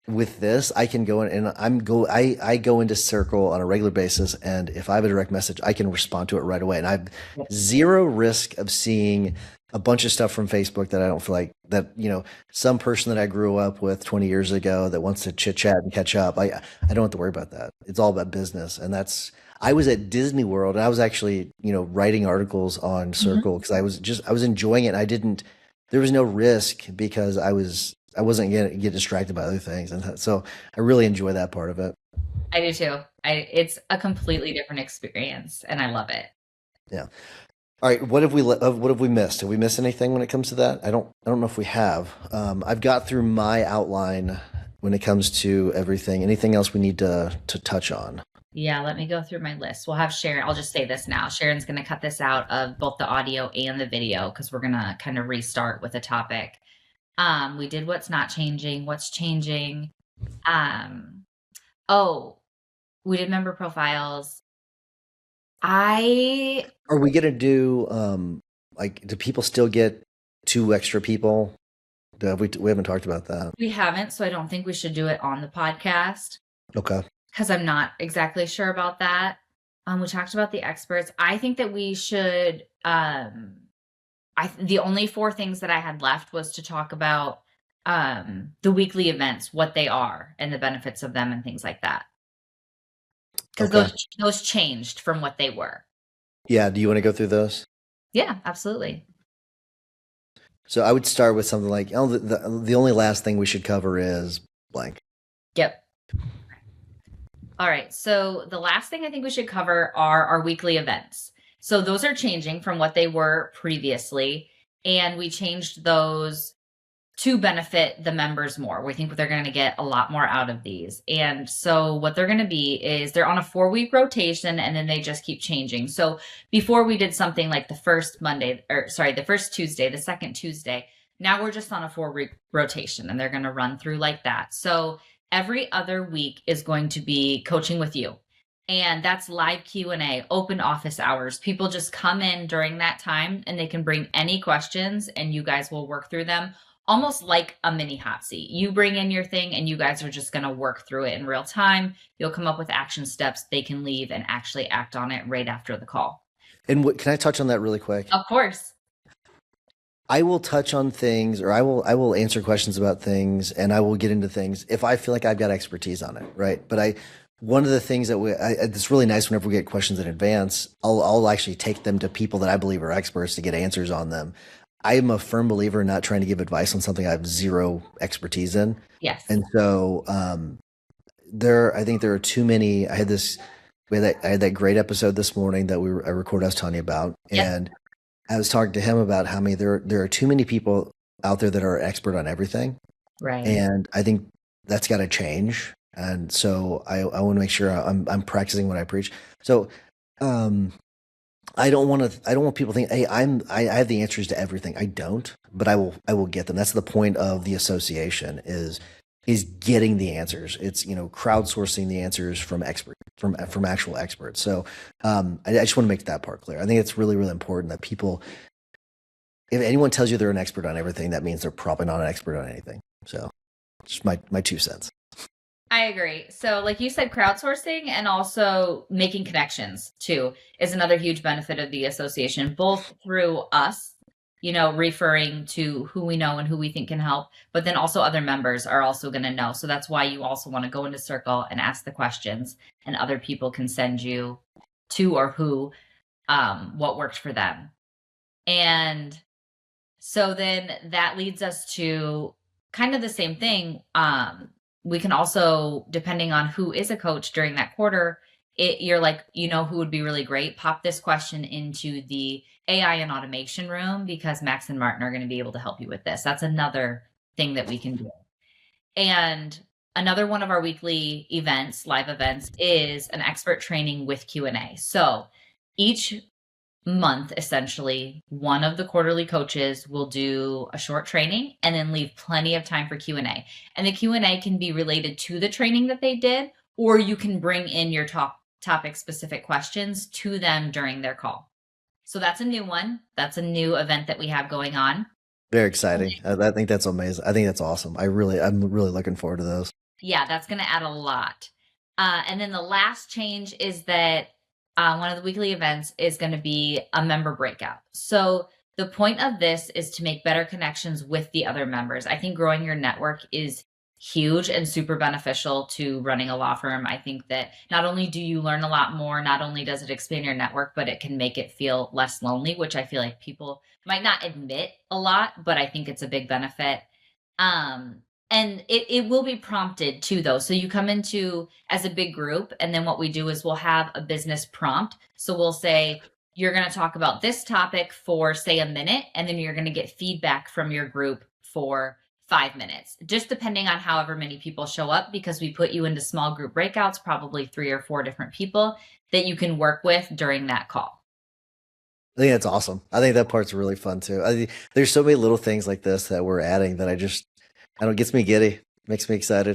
with this, I can go in and I go into Circle on a regular basis, and if I have a direct message, I can respond to it right away. And I've Yep. zero risk of seeing a bunch of stuff from Facebook that I don't feel like that, some person that I grew up with 20 years ago that wants to chit chat and catch up. I don't have to worry about that. It's all about business. And that's I was at Disney World and I was actually, writing articles on Mhm. Circle because I was enjoying it. And I didn't there was no risk because I wasn't gonna get distracted by other things, and so I really enjoy that part of it. I do too. It's a completely different experience, and I love it. Yeah. All right. What have we missed? Have we missed anything when it comes to that? I don't know if we have. I've got through my outline when it comes to everything. Anything else we need to touch on? Yeah, let me go through my list. We'll have Sharon. I'll just say this now. Sharon's going to cut this out of both the audio and the video because we're going to kind of restart with a topic. We did what's not changing, what's changing. Um, oh, we did member profiles. I Are we gonna do like do people still get two extra people? We haven't talked about that. We haven't, so I don't think we should do it on the podcast Okay. because I'm not exactly sure about that. We talked about the experts. I think that we should. The only four things that I had left was to talk about the weekly events, what they are, and the benefits of them, and things like that. Because Okay. those changed from what they were. Yeah. Do you want to go through those? Yeah, absolutely. So I would start with something like, oh, the only last thing we should cover is blank. Yep. All right. So the last thing I think we should cover are our weekly events. So those are changing from what they were previously, and we changed those to benefit the members more. We think they're going to get a lot more out of these. And so what they're going to be is they're on a 4-week rotation and then they just keep changing. So before we did something like the first Monday, or sorry, the first Tuesday, the second Tuesday, now we're just on a 4-week rotation and they're going to run through like that. So every other week is going to be coaching with you. And that's live Q&A, open office hours. People just come in during that time and they can bring any questions and you guys will work through them almost like a mini hot seat. You bring in your thing and you guys are just going to work through it in real time. You'll come up with action steps. They can leave and actually act on it right after the call. And can I touch on that really quick? Of course. I will touch on things, or I will answer questions about things, and I will get into things if I feel like I've got expertise on it, right? But one of the things that it's really nice whenever we get questions in advance, I'll actually take them to people that I believe are experts to get answers on them. I am a firm believer in not trying to give advice on something I have zero expertise in. Yes. And so I think there are too many. I had that great episode this morning that I recorded. I was telling you about, Yep. and I was talking to him about how there are too many people out there that are expert on everything, Right. and I think that's got to change. And so I want to make sure I'm practicing what I preach. So um, I don't want people to think, hey, I have the answers to everything. I don't, but I will get them. That's the point of the association is getting the answers. It's, crowdsourcing the answers from from actual experts. So I just want to make that part clear. I think it's really, really important that people, if anyone tells you they're an expert on everything, that means they're probably not an expert on anything. So just my 2 cents. I agree. So, like you said, crowdsourcing and also making connections too is another huge benefit of the association, both through us, referring to who we know and who we think can help, but then also other members are also going to know. So that's why you also want to go into Circle and ask the questions, and other people can send you to or who what worked for them. And so then that leads us to kind of the same thing. We can also, depending on who is a coach during that quarter, you're like, who would be really great? Pop this question into the AI and automation room because Max and Martin are going to be able to help you with this. That's another thing that we can do. And another one of our weekly events, live events, is an expert training with Q&A. So each month, essentially, one of the quarterly coaches will do a short training and then leave plenty of time for Q&A. And the Q&A can be related to the training that they did, or you can bring in your topic specific questions to them during their call. So that's a new one. That's a new event that we have going on. Very exciting. I think that's amazing. I think that's awesome. I'm really looking forward to those. Yeah, that's going to add a lot. And then the last change is that one of the weekly events is going to be a member breakout. So the point of this is to make better connections with the other members. I think growing your network is huge and super beneficial to running a law firm. I think that not only do you learn a lot more, not only does it expand your network, but it can make it feel less lonely, which I feel like people might not admit a lot, but I think it's a big benefit. Um, and it will be prompted too, though. So you come into as a big group, and then what we do is we'll have a business prompt. So we'll say, you're going to talk about this topic for, say, a minute, and then you're going to get feedback from your group for 5 minutes, just depending on however many people show up, because we put you into small group breakouts, probably 3 or 4 different people that you can work with during that call. I think that's awesome. I think that part's really fun too. There's so many little things like this that we're adding that I don't, gets me giddy, makes me excited.